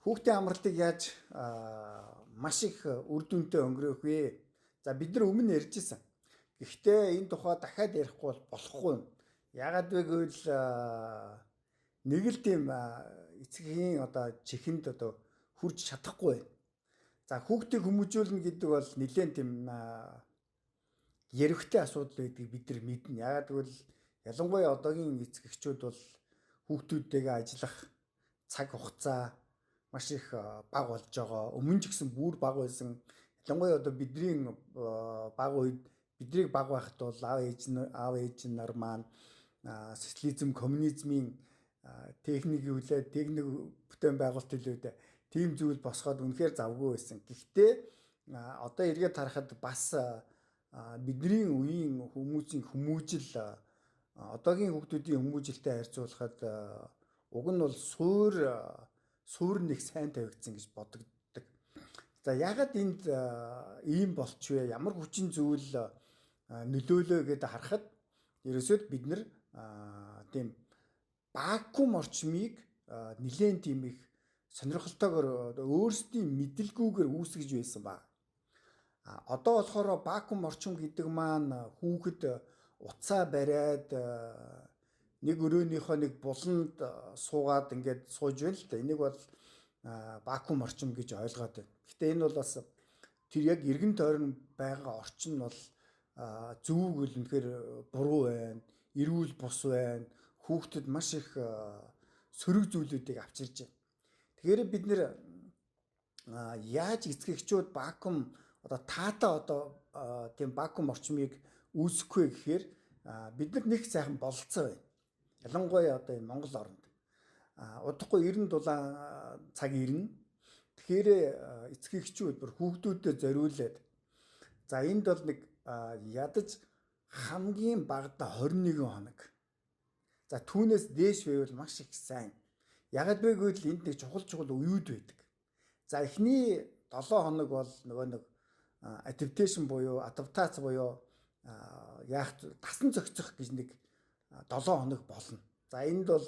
Хүүхдийн амралтыг яаж маш их үр дүнтэй өнгөрөөх вэ? За бид нар өмнө ярьжсэн. Гэхдээ энэ тухай дахиад ярихгүй бол болохгүй юм. Яагаад вэ гэвэл нэг л тийм эцгийн чихэнд хүрч чадахгүй байна. За хүүхдийг хүмүүжүүлнэ гэдэг бол нэлээд тийм яригтэй асуудал байдгийг бид нар мэднэ. Яагаад гэвэл ялангуяа одоогийн эцэг эхчүүд бол хүүхдүүдтэйгээ ажиллах цаг хугацаа маш их бага болж байгаа. Өмнө ч гэсэн бүр бага байсан. Ялангуяа бидний бага үед бидрийг бага байхад бол аав ээж нар маань социализм, коммунизмын техник бүтээн байгуулалт хэлээд тийм зүйл босгоод үнэхээр завгүй байсан. Гэхдээ одоо эргээд харахад бас бидний үеийн хүмүүсийн хүмүүжил одоогийн хүүхдүүдийн хүмүүжилтэй харьцуулахад уг нь бол суур нэг сайн тавигдсан гэж бодогддог. За ягаад энд ийм болчихвэ? Ямар хүчин зүйл нөлөөлөө гэдээ харахад ерөөсөө бид нар тийм вакуум орчмыг нэлээд тийм их сонирхолтойгоор өөрсдийн мэдлгүйгээр үүсгэж байсан ба. Одоо болохоор вакуум орчим гэдэг маань хүүхэд утсаа бариад нэг өрөөнийхөө нэг буланд суугаад ингээд сууж байна л да. Энийг бол вакуум орчим гэж ойлгоод байна. Гэхдээ энэ бол бас тэр яг эргэн тойрон байгаа орчин бол зөв үйл үнэхээр буруу байна. Эрүүл бус байна. Хүүхдэд маш их сөрөг зүйлүүдийг авчирж байна. Тэгэхээр бид нэр яаж эцэг эхчүүд вакуум тийм вакуум орчмыг үүсгэхгүй гэхээр бид нар нэг сайхан бололцоо байна. Ялангуяа одоо энэ Монгол оронд удахгүй 90 дулаан цаг ирнэ. Тэгэхээр эцэг эхчүүд бүр хүүхдүүдэд зориулээд за энд бол нэг ядаж хамгийн багадаа 21 хоног. За түүнээс дээш байвал маш их сайн. Ягаад вэ гэвэл энд нэг чухал үеуд байдаг. За эхний 7 хоног бол нөгөө нэг адаптац буюу дасан зохицох гэж нэг 7 хоног болно. За энд бол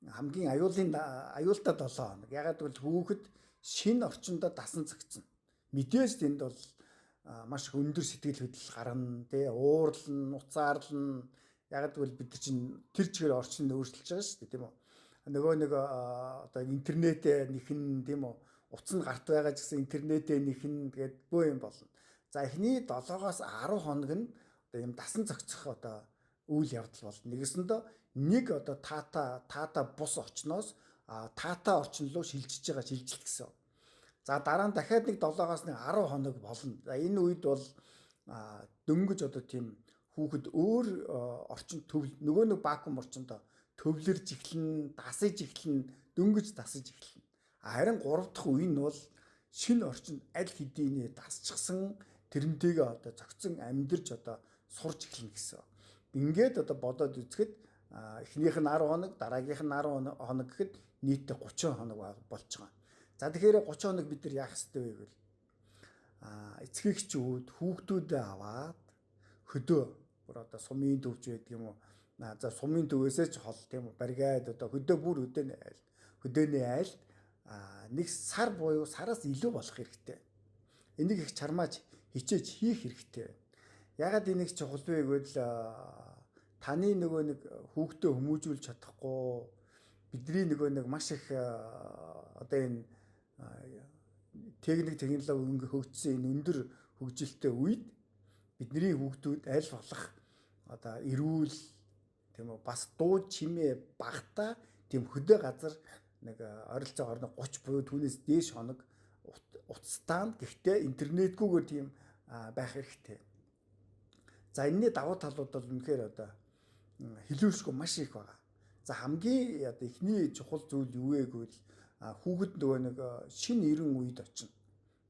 хамгийн аюултай 7 хоног. Ягаад гэвэл хүүхэд шинэ орчиндөө дасан зохицно. Мэдээж энд бол маш их өндөр сэтгэл хөдлөл гарна, уурлна, уцаарлна. Ягаад гэвэл бид чинь тэр чигээр орчин өөрчилж байгаа шүү дээ, тийм үү? Нөгөө нэг одоо интернетээ нэхэн, тийм үү? Утас нь гарт байгаа ч гэсэн интернетээ нэхэн тэгээд бөө юм болно. За эхний 7-оос 10 хоног нь одоо юм дасан зохицох үйл явдал болно. Нэгэсэндээ нэг таата бус орчноос таата орчин руу шилжиж байгаа шилжилт гэсэн. За дараа нь дахиад нэг 7-оос 10 хоног болно. За энэ үед бол дөнгөж тийм хүүхэд өөр орчинд нөгөө нэг вакуум орчинд төвлөрж эхлэн, дасаж эхлэн, дөнгөж дасаж эхлэн. Харин 3 дахь үе нь бол шинэ орчинд аль хэдийнэ дасчихсан тэрнтэйгээ зохицон амьдарч сурч эхлэнэ гэсэн. Ингээд бодоод үзэхэд эхнийх нь 10 хоног, дараагийнх нь 10 хоног гэхэд нийтдээ 30 хоног болж байгаа. За тэгэхээр 30 хоног бид нар яах ёстой вэ гэвэл эцэг эхчүүд хүүхдүүдээ аваад хөдөө бүр сумын төвч байдаг юм уу? За сумын төвөөсөө ч хол тийм үү? Баригад хөдөө бүр хөдөөний айлд нэг сар буюу сараас илүү болох хэрэгтэй. Энийг их чармааж хичээж хийх хэрэгтэй. Ягаад энийг чухал вэ гэвэл таны нөгөө нэг хүүхдээ хүмүүжүүлж чадахгүй бидний нөгөө нэг маш их энэ технологи хөгжсөн энэ өндөр хөгжилтэй үед бидний хүүхдүүд аль болох эрүүл тийм үү бас дуу чимээ багтаа тийм хөдөө газар нэг ойролцоогоор 30 буюу түүнээс дээш хоног утастаа гэхдээ интернетгүйгээр тийм байх хэрэгтэй. За энэний давуу талууд бол үнэхээр хэлүүлшгүй маш их байгаа. За хамгийн эхний чухал зүйл юу вэ гэвэл хүүхэд нөгөө нэг шинэ эрен үед очино.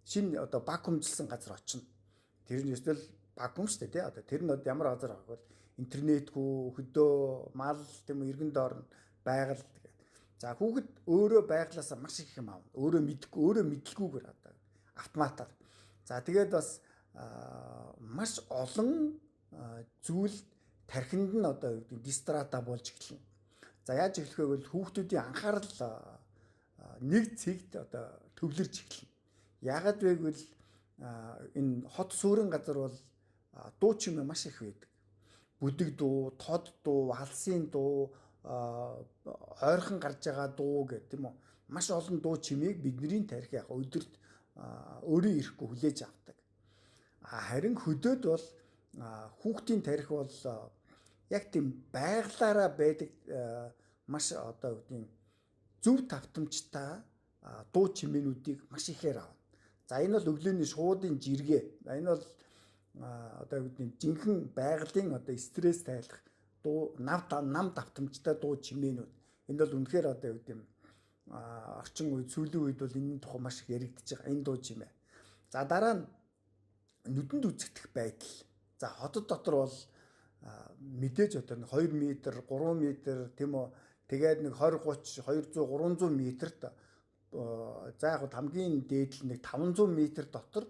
Шинэ вакуумжилсан газар очино. Тэр нь эсвэл вакуум шүү дээ тий. Тэр нь ямар газар байгаа бол интернетгүй хөдөө мал тийм эргэн доор байгаль. За хүүхэд өөрөө байглаасаа маш их юм аав. Өөрөө мэдлгүйгээр автоматар. За тэгээд бас маш олон зүйл тархинд нь дистрата болж эхэлнэ. За яаж эхлэх вэ гэвэл хүүхдүүдийн анхаарал нэг цэгт одоо төвлөрж эхэлнэ. Яагаад вэ гэвэл энэ хот суурин газар бол дуу чимээ маш их байдаг. Бүдэг дуу, тод дуу, алсын дуу, ойрхон гарч байгаа дуу гэх тийм үү. Маш олон дуу чимээг бидний тарих яг өдөрт өөрийн ирэхгүй хүлээж авдаг. Харин хөдөөд бол хүүхдийн тарих бол яг тийм байглаараа байдаг маш одоо үгдийн зөв тавтамжтай дуу чимээнүүдийг маш ихээр авна. За энэ бол өглөөний шуудын жиргээ. Энэ бол одоо үгдийн жинхэнэ байгалийн одоо стресс тайлах дуу нам давтамжтай дуу чимээнүүд. Энэ бол үнэхээр одоо үгдийн орчин үед сүүлийн үед бол энэ тухай маш их яригдж байгаа энэ дуу чимээ. За дараа нь нүдэнд үзэгдэх байдал. За хотод дотор бол мэдээж одоо 2 м, 3 м тийм үү. Тэгээд нэг 20, 30, 200, 300 метрт за яг хамгийн дээд л нэг 500 м дотор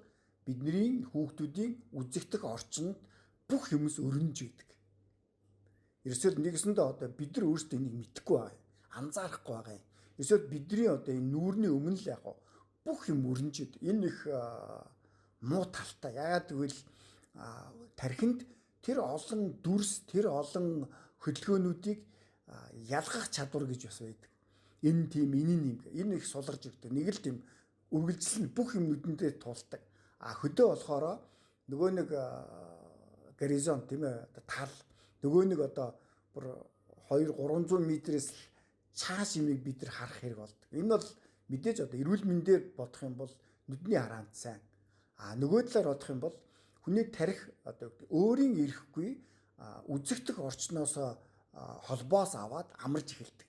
бидний хүүхдүүдийн үзэгдэх орчинд бүх юмс өрнөж байдаг. Ерөөсөө нэгсэндээ одоо бид нар өөрсдөө энийг мэдэхгүй байгаа юм. Анзаарахгүй байгаа юм. Ерөөсөө бидний одоо энэ нүүрний өмнө л яг бүх юм өрнөж байдаг. Энэ их муу талтай. Яагаад гэвэл тархинд тэр олон дүрс, тэр олон хөдөлгөөнүүдийг ялгах чадвар гэж бас байдаг. Энэ тийм энэ их суларж өгдөг. Нэг л тийм үргэлжлэн бүх юм нүдэндээ тулдаг. Хөдөө болохоор нөгөө нэг горизонт тийм ээ тал нөгөө нэг одоо бүр 200-300 метрээс цааш юмыг бид нар харах хэрэг болдог. Энэ бол мэдээж одоо эрүүл мэндээр бодох юм бол нүдний хараанд сайн. Нөгөө талаар бодох юм бол хүний тарих одоо өөрийн ирэхгүй үзэгдэх орчноос холбоос аваад амарч эхэлдэг.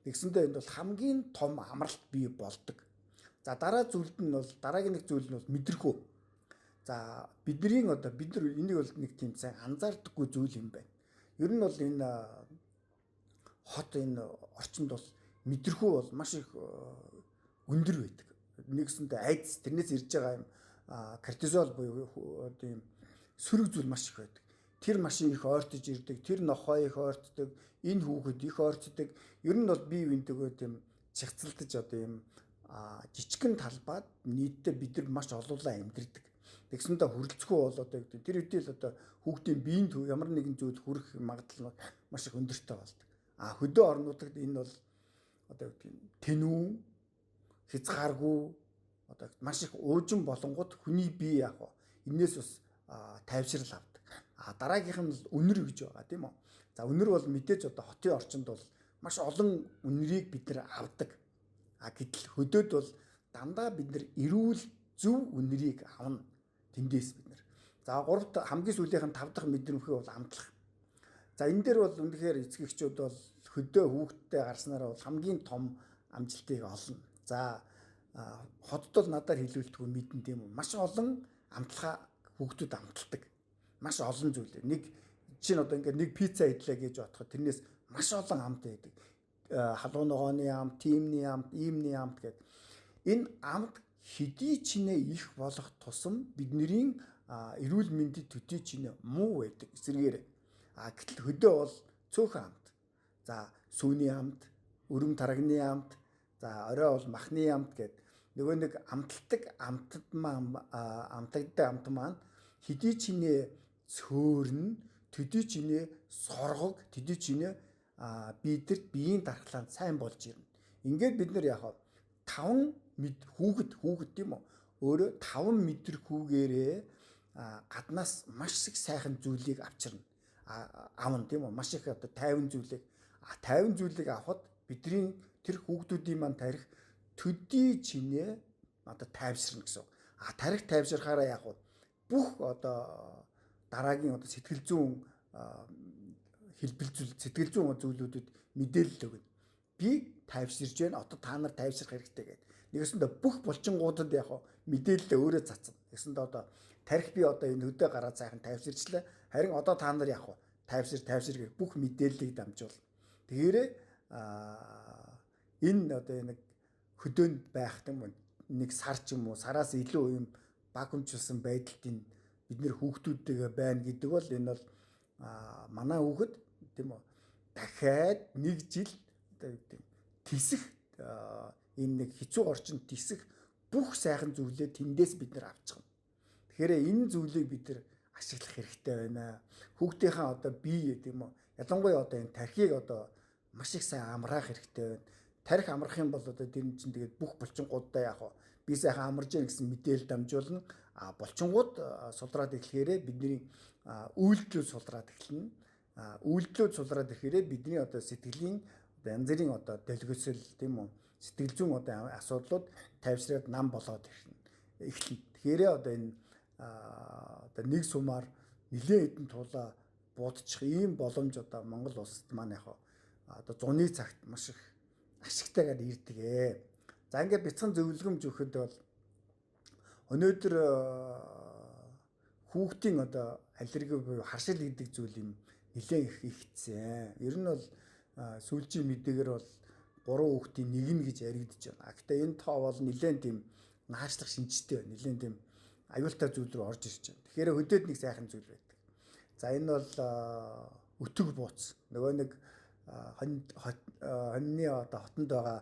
Тэгсэндээ энэ бол хамгийн том амралт бий болдог. За дараагийн нэг зүйл нь бол мэдрэхүү. За бид нар энийг бол нэг тийм сайн анзаардаггүй зүйл юм байна. Ер нь бол энэ хот энэ орчинд бол мэдрэхүү бол маш их өндөр байдаг. Нэгсэндээ айдас тэрнээс ирж байгаа юм кортизол буюу тийм сөрөг зүйл маш их байдаг. Тэр машин их ойртож ирдэг, тэр нохоо их ойртдог, энэ хүүхэд их ойртдог. Ер нь бол бие биентэйгээ тийм чагцалдаж одоо юм жижигхэн талбайд нийтдээ бид нар маш олуулаа амьдэрдэг. Тэгсэндээ хүрэлцэхгүй бол одоо тэр үедээ л одоо хүүхдийн биеинд ямар нэгэн зүйл хүрэх магадлал нь маш их өндөртэй болдог. Хөдөө орнуудад энэ бол одоо тэнүү, хязгааргүй одоо маш их уужин болонгууд хүний бие яг энээс бас тайвшрал авдаг. Дараагийнх нь үнэр гэж байгаа тийм үү. За үнэр бол мэдээж одоо хотын орчинд бол маш олон үнэрийг бид нар авдаг. Гэтэл хөдөөд бол дандаа бид нар эрүүл зөв үнэрийг авна. Тэндээс бид нар. За 3 дахь хамгийн сүүлийнх нь 5 дахь мэдрэмхээ бол амтлах. За энэ дээр бол үнэхээр эцэгчүүд бол хөдөө хүүхдтэй гарснараа бол хамгийн том амжилтыг олно. За хотод бол надаар хэлүүлдэггүй мэдэн тийм үү. Маш олон амтлахаа хүүхдүүд амталдаг. Маш олон зүйл. Нэг чинь одоо ингээд нэг пицца идлээ гэж бодоход тэрнээс маш олон амт байдаг. Халуун ногооны амт, тиймний амт, иймний амт гэдэг. Энэ амт хэдий чинээ их болох тусам бидний эрүүл мэндэд төдий чинээ муу байдаг эсэргээр. Гэтэл хөдөө бол цөөхөн амт. За сүүний амт, өрөм тарагны амт, за орой бол махны амт гэдэг. Нөгөө нэг амталдаг амт маань хэдий чинээ цөөрн, төдий чинээ соргог, төдий чинээ бидэрт биеийн дархлаанд сайн болж ирнэ. Ингээд бид нар яг 5 хүүхэд тийм үү? Өөрөө 5 мэдрхүүгээрээ гаднаас маш их сайхан зүйлийг авчирна. Авна тийм үү? Маш их одоо 50 зүйлийг 50 зүйлийг авахд бидний тэр хүүхдүүдийн маань тарих төдий чинээ одоо тайвширна гэсэн. Тарих тайвширхаараа яг бүх одоо дараагийн одоо сэтгэл зүйн сэтгэл зүйн зүйлүүдэд мэдээлэл өгнө. Би тайвширж байна. Одоо та нар тайвширх хэрэгтэй гэдэг. Нэгэсэндээ бүх булчингуудад яг мэдээлэл өөрөө цацна. Нэгэсэндээ одоо тарих би одоо энэ хөдөө гараад сайхан тайвширчлаа. Харин одоо та нар яг тайвшир гэх бүх мэдээллийг дамжуулна. Тэгээрээ энэ одоо нэг хөдөөнд байх юм нэг сар ч юм уу сараас илүү юм багүмжлсан байдалд энэ бид нэр хүүхдүүдтэйгээ байна гэдэг бол энэ бол манай хүүхэд тийм үү дахиад 1 жил одоо тисэх энэ нэг хэцүү орчинд тисэх бүх сайхан зүйлээ тэндээс бид нар авч байгаа. Тэгэхээр энэ зүйлийг бид нар ашиглах хэрэгтэй байна. Хүүхдийнхээ одоо бие гэдэг юм уу? Ялангуяа одоо энэ тархийг одоо маш их сайн амраах хэрэгтэй байна. Тархи амрах юм бол одоо тэр чинь тэгээд бүх булчингуудаа яг би сайхан амарж яах гэсэн мэдээлэл дамжуулна. Булчингууд сулраад эхлэхээрээ бидний үйлдэлүүд сулраад эхэлнэ. Үйлдэлүүд сулраад ирэхээрээ бидний одоо сэтгэлийн янз бүрийн одоо дэлгэсэл тийм үү? Сэтгэл зүйн одоо асуудлууд тайвшраад нам болоод эхэлнэ. Тэгэхээр одоо энэ одоо нэг сумаар нэлээд хэдэн тулаа будчих ийм боломж одоо Монгол улсад маань яг одоо зуны цагт маш их ашигтайгаар ирдэг ээ. За ингээд бяцхан зөвлөгөмж өгөхөд бол өнөөдөр хүүхдийн одоо аллерги буюу харшил гэдэг зүйл юм нэлээд их ихсэн. Ер нь бол сүүлчийн мэдээгээр бол 3 хүүхдийн нэг нь гэж яригдж байна. Гэхдээ энэ тоо бол нэлээд тийм наашлах шинжтэй байна. Нэлээд тийм аюултай зүйл рүү орж ирж байна. Тэгэхээр хөдөөд нэг сайхан зүйл байдаг. За энэ бол өтөг бууц. Нөгөө нэг хоньны одоо хотонд байгаа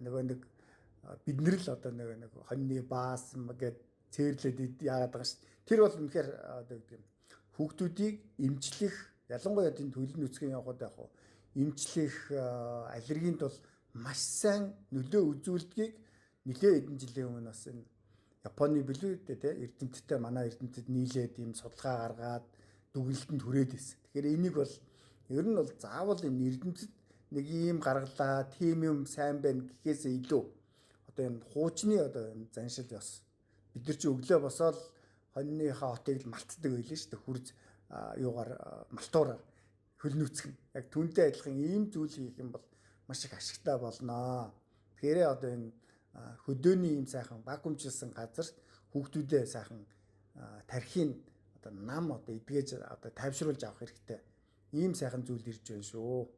нөгөө нэг биднэр л одоо нэг хоньны баас гэд цээрлээд яагаад байгаа шүү. Тэр бол үнэхээр одоо гэдэг юм хүүхдүүдийг эмчлэх ялангуяа энэ төлөв нүцгэн явахад яг эмчлэх аллергинд бол маш сайн нөлөө үзүүлдгийг нэлээд хэдэн жилийн өмнө бас энэ Японы билүү те эрдэмтдтэй манай эрдэмтэд нийлээд ийм судалгаа гаргаад дүгнэлтэнд хүрээд ирсэн. Тэгэхээр энийг бол ер нь бол заавал энэ эрдэмтэд нэг ийм гаргалаа, тийм юм сайн байна гэхээсээ илүү одоо энэ хуучны одоо энэ заншил ёс бид нар чи өглөө босоод хоньныхаа хотыг л малтдаг байлээ шүү дээ. Хурц юугаар малтуураар хөл нүцгэн. Яг түүнтэй адилхан ийм зүйл хийх юм бол маш их ашигтай болноо. Тэгэхээр одоо энэ хөдөөний ийм сайхан вакуумжилсан газар хүүхдүүдээ сайхан тархийг одоо нам одоо эдгэж одоо тайвшруулж авах хэрэгтэй. Ийм сайхан зүйл ирж байна шүү.